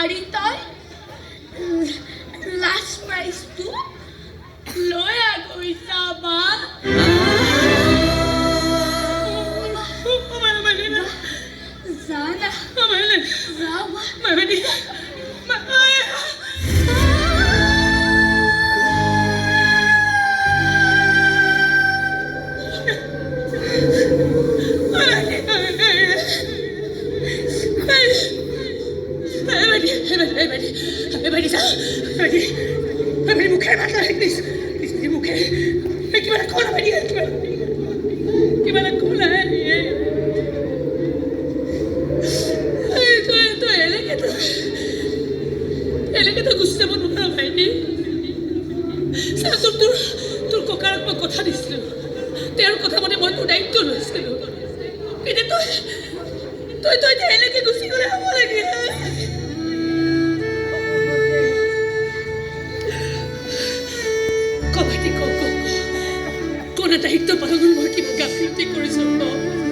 আৰি তই লাষ্ট প্ৰাইজটো লৈ গৈছা বা জানা मुखे मुखे कौन है এলেকে গুচি যাব নোৱাৰা ভাইটি তোৰ ককাৰক মই কথা দিছিলোঁ তেওঁৰ কথা মতে মই তোৰ দায়িত্ব লৈছিলোঁ কিন্তু তই এতিয়া এলেকে গুচি গ'লে হ'ব লাগে ক ভাইটি ক কোনে দায়িত্ব পালন মই কিবা গাফিলতি কৰিছোঁ